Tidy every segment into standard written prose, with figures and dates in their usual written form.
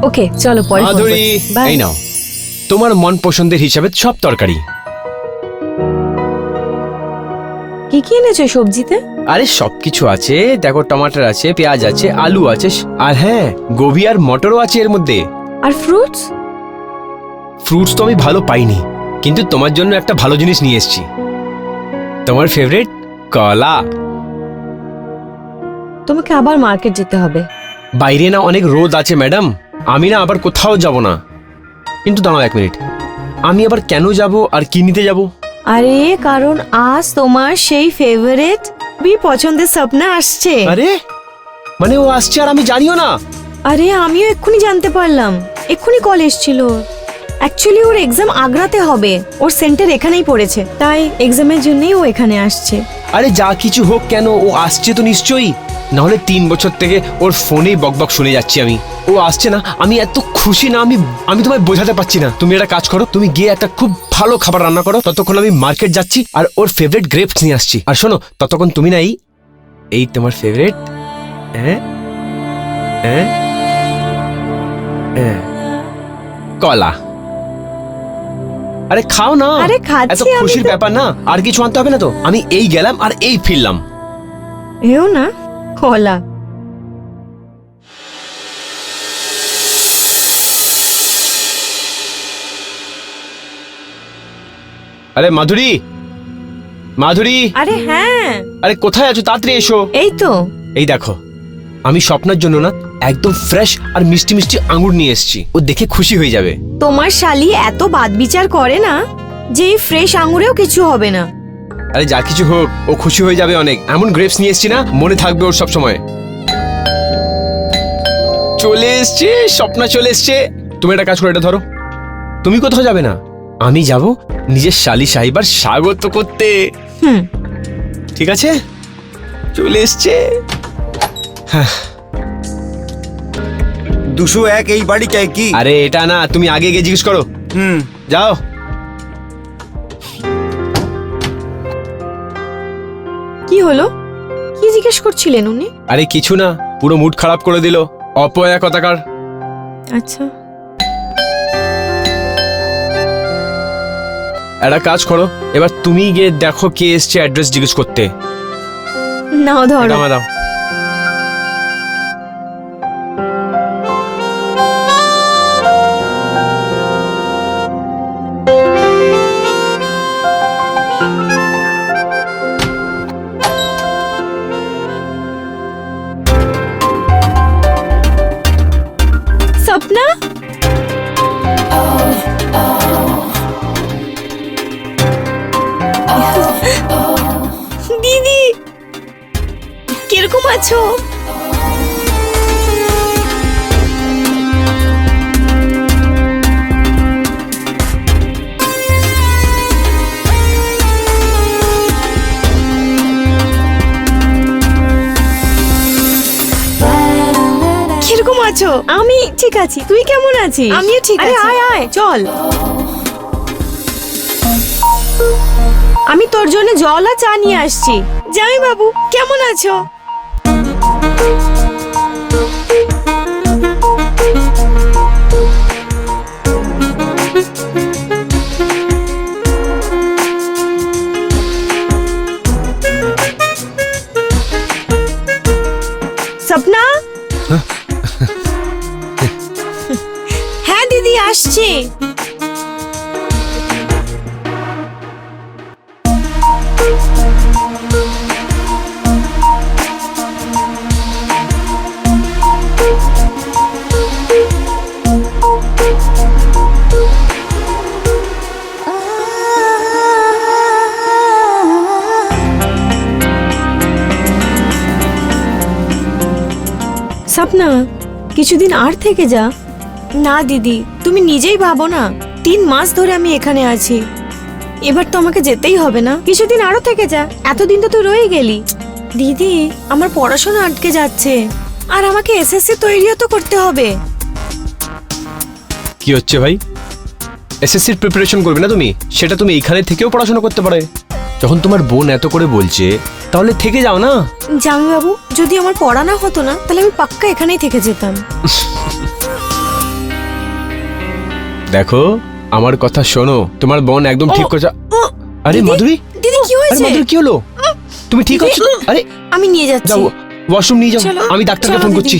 ওকে চলো পরে phone মাধুরী, করছি। Bye. এই নাও তোমার মন পছন্দের হিসাবে সব তরকারি। কি কি এনেছো সবজিতে? আরে সবকিছু আছে, দেখো টমাটার আছে, পেঁয়াজ আছে, আলু আছে, আর হ্যাঁ গোবি আর মটরও আছে এর মধ্যে। আর ফ্রুটস? ফ্রুটস তো আমি ভালো পাইনি, কিন্তু তোমার জন্য একটা ভালো জিনিস নিয়ে এসেছি, তোমার ফেভারিট কলা। তোমাকে আবার মার্কেট যেতে হবে। বাইরে না অনেক রোদ আছে ম্যাডাম, আমি না আবার কোথাও যাব না। কিন্তু দাঁড়াও 1 মিনিট, আমি আবার কেন যাব আর কি নিতে যাব? আরে কারণ আজ তোমার সেই ফেভারিট পছন্দের স্বপ্না আসছে। আরে মানে ও আসছে আর আমি জানিও না? আরে আমিও এক্ষুনি জানতে পারলাম, এক্ষুনি কল এসেছিল। অ্যাকচুয়ালি ওর এক্সাম আগ্রাতে হবে, ওর সেন্টার এখানেই পড়েছে, তাই এক্সামের জন্যই ও এখানে আসছে। আরে যা কিছু হোক কেন, ও আসছে তো নিশ্চয়ই, নাহলে 3 বছর থেকে ওর ফোনেই বকবক শুনে যাচ্ছি আমি। ও আসছে না, আমি এত খুশি না, আমি তোমায় বোঝাতে পারছি না। তুমি একটা কাজ করো, তুমি গিয়ে একটা খুব ভালো খাবার রান্না করো, ততক্ষণ আমি মার্কেট যাচ্ছি আর ওর ফেভারিট গ্রেপস নিয়ে আসছি। আর শোনো, ততক্ষণ তুমি না এই তোমার ফেভারিট কলা, আরে খাও না। আরে খাচ্ছি এত আমি খুশির তো। ব্যাপার না, আর কিছু আনতে হবে না তো, আমি এই গেলাম আর এই ফিরলাম। এও না কলা। আরে মাধুরী, মাধুরী, আরে হ্যাঁ, আরে কোথায় আছো, তাড়াতাড়ি এসো। এই তো। এই দেখো, আমি স্বপ্নের জন্য না একদম ফ্রেশ আর মিষ্টি মিষ্টি আঙ্গুর নিয়ে এসেছি, ও দেখে খুশি হয়ে যাবে। তোমার শালি এত বাদ বিচার করে না যে এই ফ্রেশ আঙুরেও কিছু হবে না। আরে যা কিছু হোক, ও খুশি হয়ে যাবে অনেক। এমন গ্রেপস নিয়ে এসেছি না, মনে থাকবে ওর সব সময়। চলে এসছে স্বপ্না, চলে এসছে। তুমি একটা কাজ করো, এটা ধরো। তুমি কোথাও যাবে না, আমি যাব নিজের শালি সাহিবার স্বাগত করতে। হুম, ঠিক আছে, চলে এসছে। 201 এই বাড়ি চাই কি? আরে এটা না, তুমি আগে গিয়ে জিজ্ঞেস করো। যাও। কি হলো? কি জিজ্ঞেস করছিলেন উনি? আরে কিছু না, পুরো মুড খারাপ করে দিল, অপয়া কথাকার। আচ্ছা, একটা কাজ করো, এবার তুমি গিয়ে দেখো কে এসছে অ্যাড্রেস জিজ্ঞেস করতে। নাও ধরো। এটা আমায় দাও। স্বপ্না, দিদি কিরকম আছো? কিরকম আছো? আমি ঠিক আছি, তুই কেমন আছিস? আমিও ঠিক আছি। আয় আয় চল, আমি তোর জন্য জল আর চা নিয়ে আসছি। জামাই বাবু কেমন আছো? স্বপ্না। হ্যাঁ দিদি আসছি। স্বপ্না কিছুদিন আর থেকে যা। না দিদি, তুমি নিজেই ভাবো না, 3 মাস ধরে আমি এখানে আছি, এবার তো আমাকে যেতেই হবে না। কিছুদিন আরো থেকে যা, এতদিন তো তুই রয়ে গেলি। দিদি আমার পড়াশোনা আটকে যাচ্ছে, আর আমাকে এসএসসি তৈরিও তো করতে হবে। কি হচ্ছে ভাই, এসএসসির প্রিপারেশন করবে না তুমি? সেটা তুমি এখানে থেকেও পড়াশোনা করতে পারে। যখন তোমার বোন এত করে বলছে, তাহলে থেকে যাও না। জামাই বাবু, যদি আমার পড়া না হতো না, তাহলে আমি পাক্কা এখানেই থেকে যেতাম। দেখো আমার কথা শোনো, তোমার বোন একদম ঠিক কথা। আরে দিদি, মাধুরী, দিদি কি আরে হয়েছে? মাধুরী কি হলো? তুমি ঠিক আছো? আরে আমি নিয়ে যাচ্ছি। যাও ওয়াশরুম নিয়ে যাও, চলো, আমি ডাক্তারকে চলো ফোন দিদি। করছি।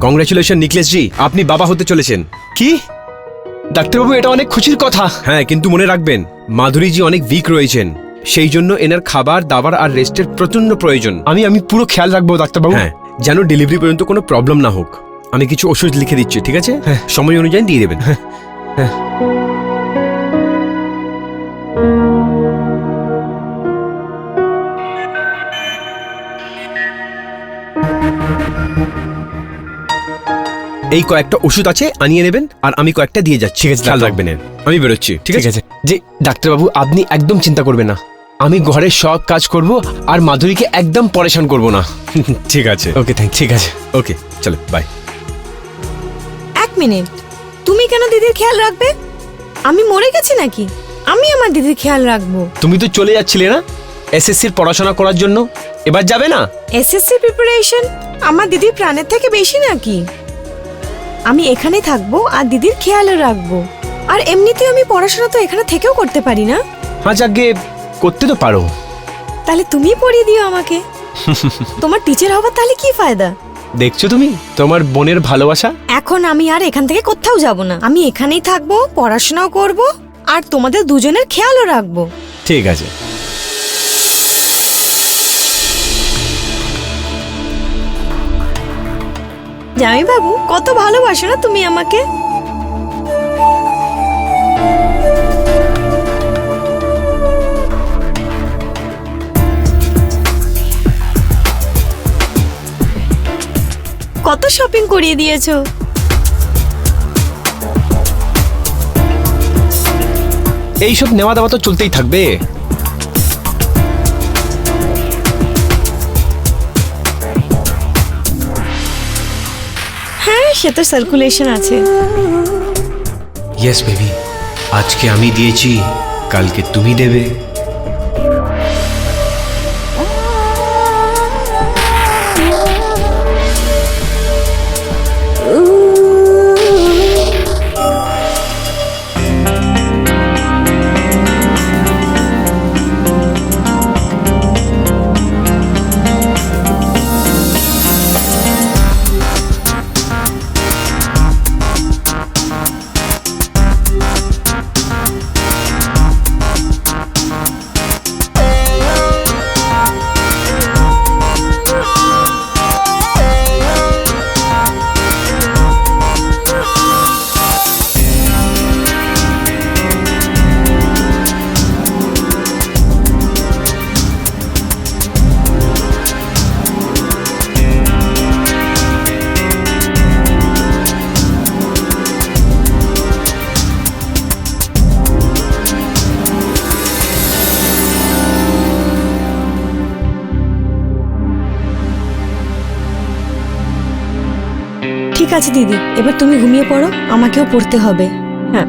কংগ্রেচুলেশন নিকলেশ জি, আপনি বাবা হতে চলেছেন। কি ডাক্তারবাবু, এটা অনেক খুশির কথা। হ্যাঁ, কিন্তু মনে রাখবেন মাধুরী জি অনেক উইক রয়েছেন, সেই জন্য এনার খাবার দাবার আর রেস্টের প্রচন্ড প্রয়োজন। আমি পুরো খেয়াল রাখবো ডাক্তারবাবু। হ্যাঁ, যেন ডেলিভারি পর্যন্ত কোনো প্রবলেম না হোক। আমি কিছু ওষুধ লিখে দিচ্ছি, ঠিক আছে? হ্যাঁ, সময় অনুযায়ী দিয়ে দেবেন। হ্যাঁ। এই কয়েকটা ওষুধ আছে, আনিয়ে নেবেন, আর আমি কয়েকটা দিয়ে যাচ্ছি। ঠিক আছে, খেয়াল রাখবেন। আমি বেরোচ্ছি, ঠিক আছে? জি ডাক্তারবাবু, আপনি একদম চিন্তা করবেন না, আমি ঘরের সব কাজ করব আর মাধুরীকে একদম পরেশান করব না। ঠিক আছে, ওকে, ঠিক আছে, ওকে, চলো বাই। এক মিনিট, তুমি কেন দিদির খেয়াল রাখবে? আমি মরে গেছি নাকি? আমি আমার দিদির খেয়াল রাখবো। তুমি তো চলে যাচ্ছিলে না এসএসসির পড়াশোনা করার জন্য, এবার যাবে না? এসএসসি প্রিপারেশন আমার দিদির প্রাণের থেকে বেশি নাকি? আমি এখানেই থাকবো আর দিদির খেয়ালও রাখবো। আর এমনিতেও আমি পড়াশোনা তো এখানে থেকেও করতে পারি না? হ্যাঁ, যাকে করতে তো পারো। তাহলে তুমিই পড়িয়ে দিও আমাকে। তোমার টিচার হবার তাহলে কি ফায়দা? দেখছো তুমি তোমার বোনের ভালোবাসা। এখন আমি আর এখান থেকে কোথাও যাব না, আমি এখানেই থাকবো, পড়াশোনাও করব আর তোমাদের দুজনের খেয়ালও রাখবো। ঠিক আছে। জামাই বাবু, কত ভালোবাসো না তুমি আমাকে। কত শপিং করিয়ে দিয়েছো। এইসব নেওয়া দেওয়া তো চলতেই থাকবে। হ্যাঁ, সে তো সার্কুলেশন আছে। ইয়েস বেবি, আজকে আমি দিয়েছি, কালকে তুমি দেবে। ঠিক আছে দিদি, এবার তুমি ঘুমিয়ে পড়ো, আমাকেও পড়তে হবে। হ্যাঁ।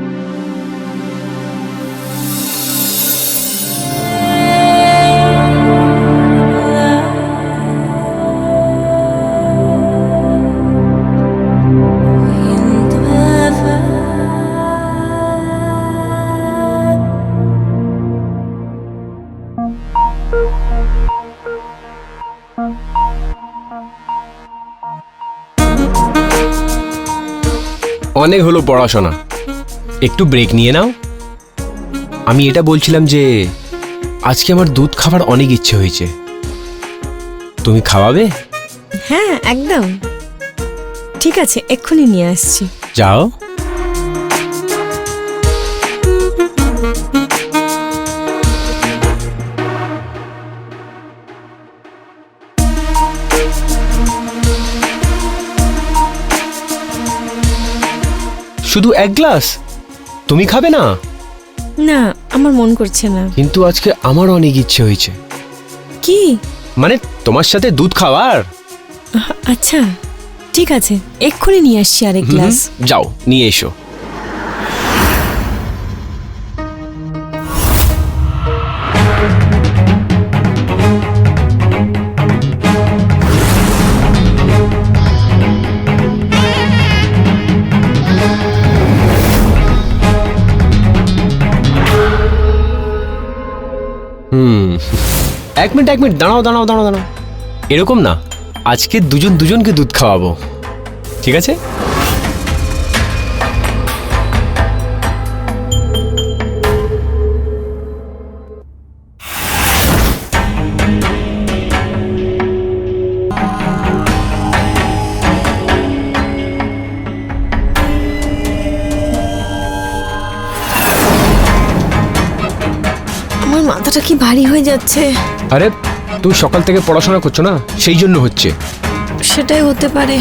অনেক হলো পড়াশোনা, একটু ব্রেক নিয়ে নাও। আমি এটা বলছিলাম যে আজকে আমার দুধ খাবার অনেক ইচ্ছে হয়েছে, তুমি খাওয়াবে? হ্যাঁ একদম ঠিক আছে, এক্ষুনি নিয়ে আসছি। যাও। শুধু 1 গ্লাস? তুমি খাবে না? না, আমার মন করছে না। কিন্তু আজকে আমার অনেক ইচ্ছে হয়েছে। কি? মানে তোমার সাথে দুধ খাওয়ার। আচ্ছা ঠিক আছে, এক্ষুনি নিয়ে আসছি আরেক গ্লাস। যাও নিয়ে এসো। এক মিনিট দাঁড়াও দাঁড়াও দাঁড়াও দাঁড়াও। এরকম না, আজকে দুজনকে দুধ খাওয়াবো, ঠিক আছে? আমার মাথাটা কি ভারী হয়ে যাচ্ছে। আরে তুমি সকাল থেকে পড়াশোনা করছো না, সেই জন্য হচ্ছে। সেটাই হতে পারে।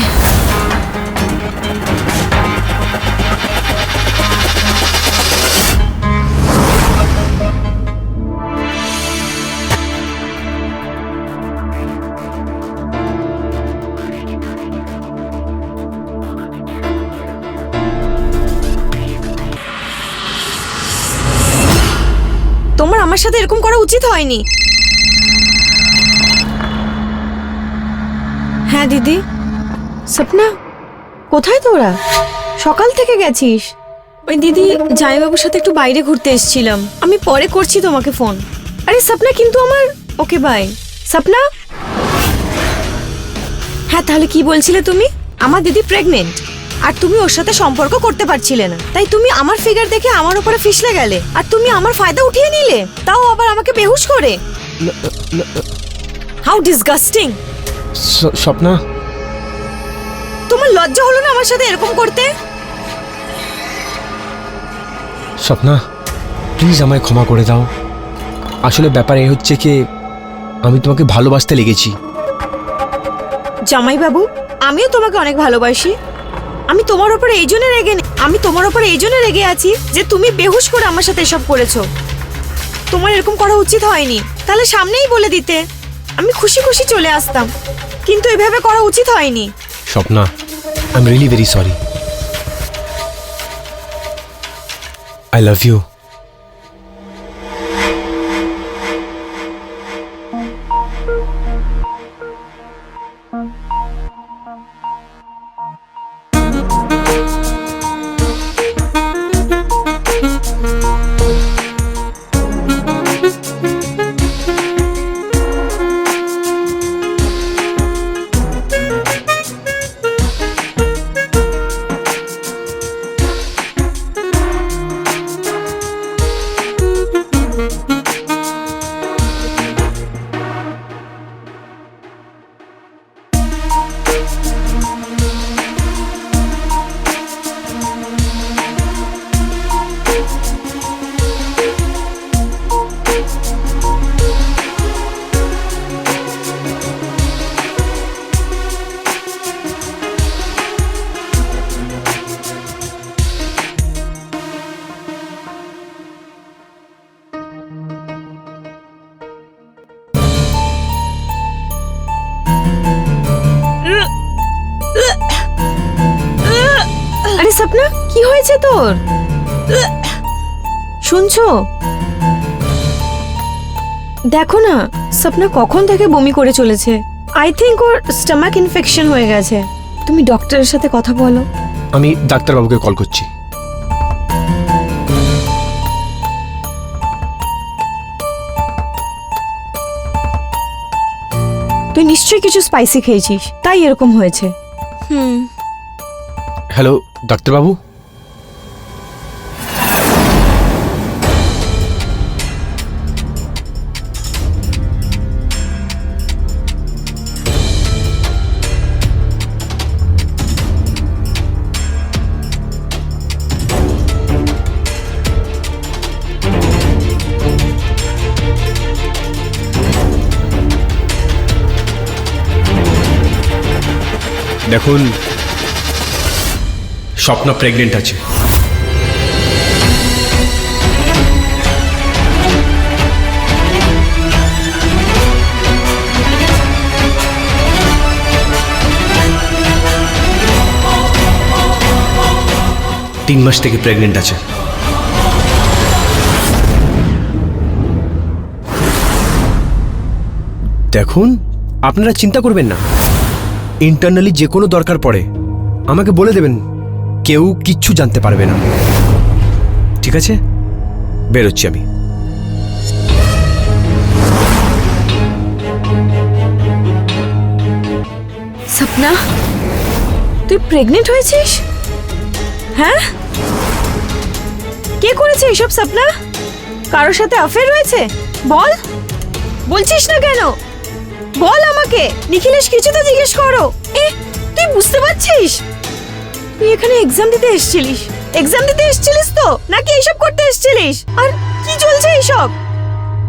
তোমার আমার সাথে এরকম করা উচিত হয়নি। হ্যাঁ দিদি। স্বপ্না, কোথায় তোরা? সকাল থেকে গেছিস? ওই দিদি, জামাইবাবুর সাথে একটু বাইরে ঘুরতে এসেছিলাম। আমি পরে করছি তোমাকে ফোন। আরে স্বপ্না, কিন্তু আমার... ওকে বাই। স্বপ্না। হ্যাঁ, তাহলে কি বলছিলে তুমি? আমার দিদি প্রেগনেন্ট আর তুমি ওর সাথে সম্পর্ক করতে পারছিলে না, তাই তুমি আমার ফিগার দেখে আমার উপরে ফিসলে গেলে আর তুমি আমার ফায়দা উঠিয়ে নিলে, তাও আবার আমাকে বেহুশ করে। How disgusting. স্বপ্না, তোমার লজ্জা হলো না আমার সাথে এরকম করতে? স্বপ্না প্লিজ আমায় ক্ষমা করে দাও। আসলে ব্যাপার এই হচ্ছে কি, আমি তোমাকে ভালোবাসতে লেগেছি। জামাইবাবু, আমিও তোমাকে অনেক ভালোবাসি। আমি তোমার উপরে এই জন্য রেগে আছি যে তুমি বেহুশ করে আমার সাথে এসব করেছো। তোমার এরকম করা উচিত হয়নি। তাহলে সামনেই বলে দিতে, আমি খুশি খুশি চলে আসতাম। কিন্তু এভাবে করা উচিত হয়নি। Swapna, I am really very sorry. I love you. আরে স্বপ্না, কি হয়েছে তোর? শুনছো? দেখো না, স্বপ্না কখন থেকে বমি করে চলেছে। I think or stomach infection হয়ে গেছে। তুমি ডক্টরের সাথে কথা বলো। আমি ডাক্তারবাবুকে কল করছি। তুই নিশ্চয়ই কিছু স্পাইসি খেয়েছিস, তাই এরকম হয়েছে। হ্যালো ডাক্তারবাবু। দেখুন, স্বপ্না প্রেগনেন্ট আছে। 3 মাস থেকে প্রেগনেন্ট আছে। দেখুন, আপনারা চিন্তা করবেন না, ইন্টারনালি যে কোনো দরকার পড়ে আমাকে বলে দেবেন, কেউ কিচ্ছু জানতে পারবে না, ঠিক আছে? বেরোচ্ছি আমি। সপনা, তুই প্রেগনেন্ট হয়েছিস? হ্যাঁ, কে করেছে এসব সপনা? কারোর সাথে অ্যাফেয়ার রয়েছে? বল, বলছিস না কেন? বল আমাকে। নিখিলেশ, কিছু তো জিজ্ঞেস করো। তুই বুঝতে পারছিস তুই এখানে এক্সাম দিতে এসেছিলিস? এক্সাম দিতে এসেছিলিস তো, নাকি এইসব করতে এসেছিলিস? আর কি চলছে এইসব?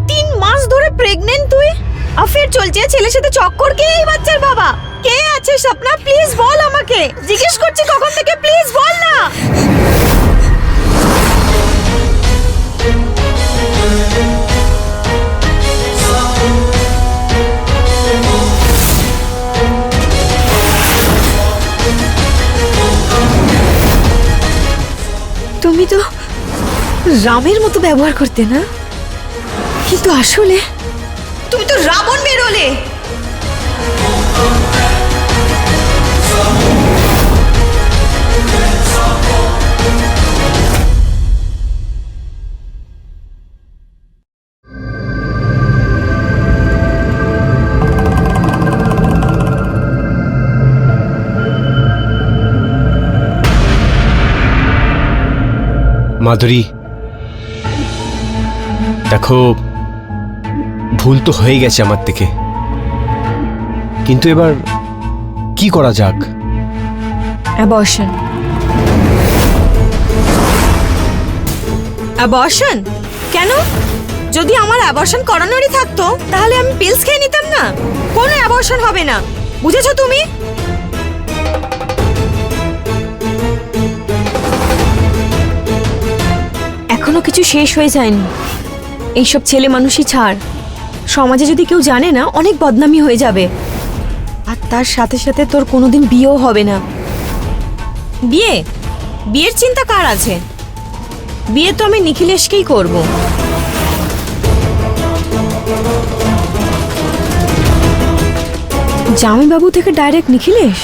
3 মাস ধরে প্রেগনেন্ট তুই, অ্যাফেয়ার চলছে, ছেলের সাথে চক্কর। কে এই বাচ্চার বাবা? কে আছে সপনা? প্লিজ বল আমাকে, জিজ্ঞেস করছি কখন থেকে, প্লিজ বল না। তুমি তো রামের মতো ব্যবহার করতে না, কিন্তু আসলে তুমি তো রাবণ বেরোলে। মাধুরী, দেখো, ভুল তো হয়ে গেছে আমার থেকে, কিন্তু এবার কি করা যাক? অ্যাবর্শন। অ্যাবর্শন? কেন? যদি আমার অ্যাবর্শন করানোরই থাকতো তাহলে আমি পিলস খেয়ে নিতাম না। কোনো অ্যাবর্শন হবে না, বুঝেছো তুমি? এখনো কিছু শেষ হয়ে যায়নি। এইসব ছেলে মানুষই ছাড়, সমাজে যদি কেউ জানে না, অনেক বদনামি হয়ে যাবে। আর তার সাথে সাথে তোর কোনোদিন বিয়েও হবে না। বিয়ে? বিয়ের চিন্তা কার আছে? বিয়ে তো আমি নিখিলেশকেই করব। জামাইবাবু থেকে ডাইরেক্ট নিখিলেশ?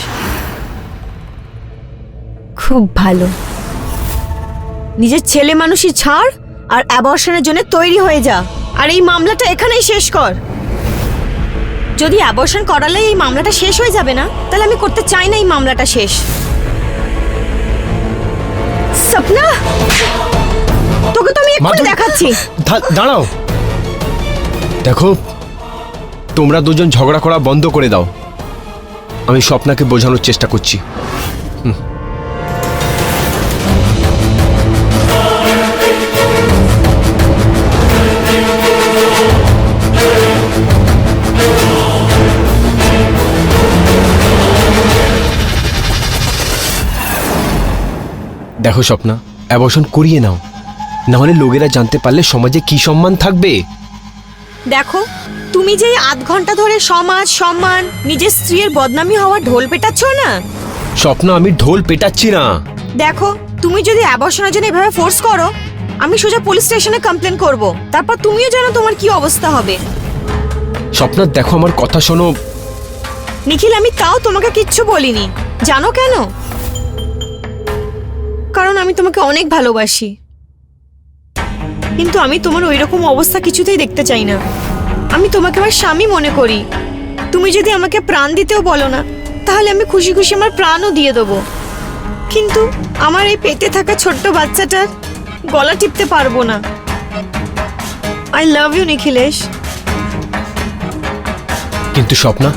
খুব ভালো। নিজের ছেলে মানুষই ছাড় আর অ্যাবর্শনের জন্য তৈরি হয়ে যা, আর এই মামলাটা এখানেই শেষ কর। যদি অ্যাবর্শন করালে এই মামলাটা শেষ হয়ে যাবে না, তাহলে আমি করতে চাই না এই মামলাটা শেষ। সপনা, তোকে তো আমি একটু দেখাচ্ছি। দাঁড়াও, দেখো, তোমরা দুজন ঝগড়া করা বন্ধ করে দাও। আমি স্বপ্নাকে বোঝানোর চেষ্টা করছি। দেখো স্বপ্না, অ্যাবর্শন করিয়ে নাও, না হলে লোকেরা জানতে পারলে সমাজে কি সম্মান থাকবে? দেখো, তুমি যে 8 ঘন্টা ধরে সমাজ সম্মান নিজের স্ত্রীর বদনামি হওয়ার ঢোল পেটাচ্ছ না। স্বপ্না, আমি ঢোল পেটাচ্ছি না। দেখো, তুমি যদি অ্যাবর্শনের জন্য এভাবে ফোর্স করো, আমি সোজা পুলিশ স্টেশনে কমপ্লেন করব। তারপর তুমিও জানো তোমার কি অবস্থা হবে। স্বপ্না, দেখো, আমার কথা শোনো। নিখিল, আমি তাও তোমাকে কিচ্ছু বলিনি। জানো কেন? কারণ আমি তোমাকে অনেক ভালোবাসি, কিন্তু আমি তোমার ওইরকম অবস্থা কিছুতেই দেখতে চাই না। আমি তোমাকে আমার স্বামী মনে করি। তুমি যদি আমাকে প্রাণ দিতেও বলো না, তাহলে আমি খুশি খুশি আমার প্রাণও দিয়ে দেবো। কিন্তু আমার এই পেটে থাকা ছোট্ট বাচ্চাটার গলা টিপতে পারবো না। I love you Nikhilesh. কিন্তু স্বপ্না,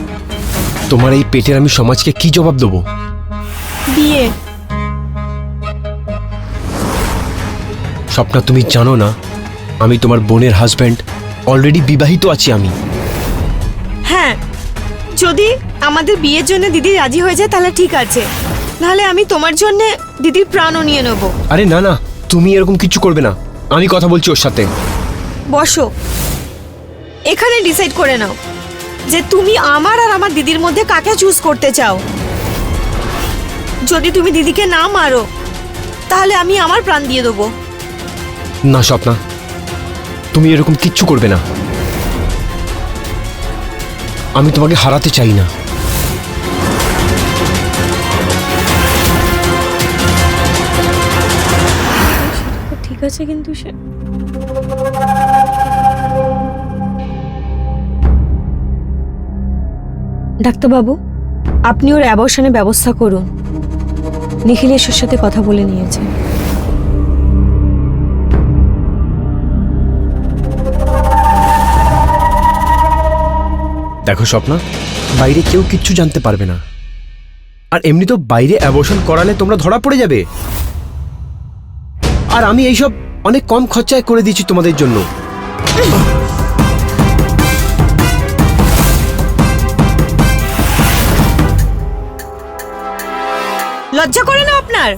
তোমার এই পেটের আমি সমাজকে কি জবাব দেবো? বিয়ে। স্বপ্না, তুমি জানো না আমি তোমার বোনের হাজব্যান্ড, অলরেডি বিবাহিত আছি আমি। হ্যাঁ, যদি আমাদের বিয়ের জন্য দিদি রাজি হয়ে যায় তাহলে ঠিক আছে, নাহলে আমি তোমার জন্য দিদির প্রাণও নিয়ে নেব। আরে না না, তুমি এরকম কিছু করবে না, আমি কথা বলছি ওর সাথে। বসো, এখানে ডিসাইড করে নাও যে তুমি আমার আর আমার দিদির মধ্যে কাকে চুজ করতে চাও। যদি তুমি দিদিকে না মারো তাহলে আমি আমার প্রাণ দিয়ে দেবো। না স্বপ্না, তুমি এরকম কিচ্ছু করবে না। আমি তোমাকে হারাতে চাই না। ঠিক আছে, কিন্তু সে ডাক্তারবাবু, আপনি ওর অ্যাবর্শনের ব্যবস্থা করুন। নিখিলেশের সাথে কথা বলে নিয়েছে। দেখো স্বপ্না, বাইরে কেউ কিচ্ছু জানতে পারবে না। আর এমনি তো বাইরে অ্যাবর্শন করালে তোমরা ধরা পড়ে যাবে। আর আমি এইসব অনেক কম খরচায় করে দিয়েছি তোমাদের জন্য। লজ্জা করে না আপনার?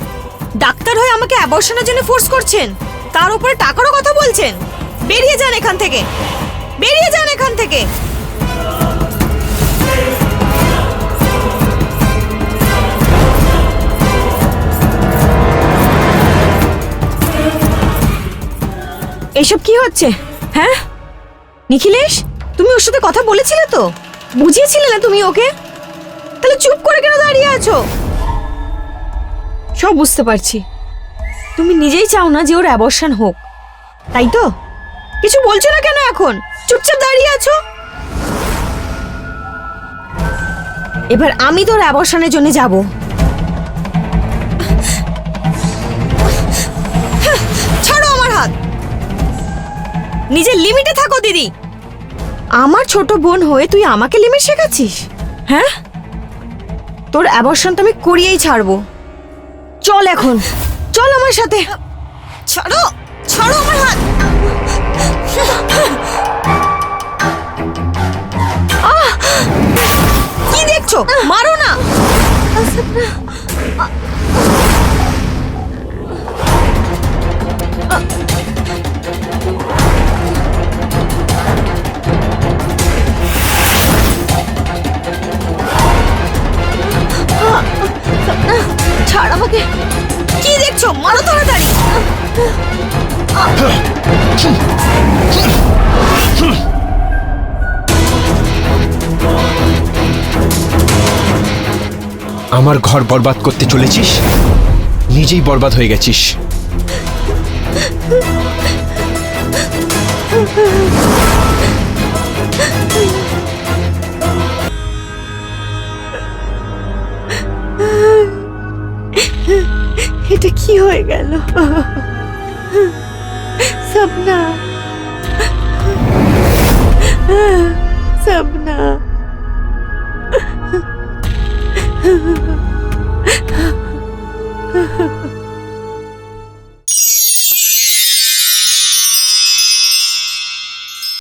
ডাক্তার হয়ে আমাকে অ্যাবর্শনের জন্য ফোর্স করছেন, তার উপরে টাকারও কথা বলছেন। বেরিয়ে যান এখান থেকে, বেরিয়ে যান এখান থেকে। এসব কি হচ্ছে? হ্যাঁ নিখিলেশ, তুমি ওর সাথে কথা বলেছিলে তো? বুঝিয়েছিলে না তুমি ওকে? তাহলে চুপ করে কেন দাঁড়িয়ে আছো? সব বুঝতে পারছি, তুমি নিজেই চাও না যে ওর অ্যাবর্শন হোক, তাই তো? কিছু বলছো না কেন এখন? চুপচাপ দাঁড়িয়ে আছো। এবার আমি তোর অ্যাবর্শনের জন্য যাব। ছাড়ো আমার হাত। নিজের লিমিটে থাকো দিদি। আমার ছোট বোন হয়ে তুই আমাকে লিমিট শেখাচ্ছিস? হ্যাঁ, তোর অ্যাবর্শন তো আমি করিয়েই ছাড়বো। চল এখন, চল আমার সাথে। ছাড়ো, ছাড়ো আমার হাত। কি দেখছো? মারো না। ছাড় আমাকে। কি দেখছো? মারো তাড়াতাড়ি। আমার ঘর বরবাদ করতে চলেছিস, নিজেই বরবাদ হয়ে গেছিস। এটা কি হয়ে গেল? সপনা, সপনা।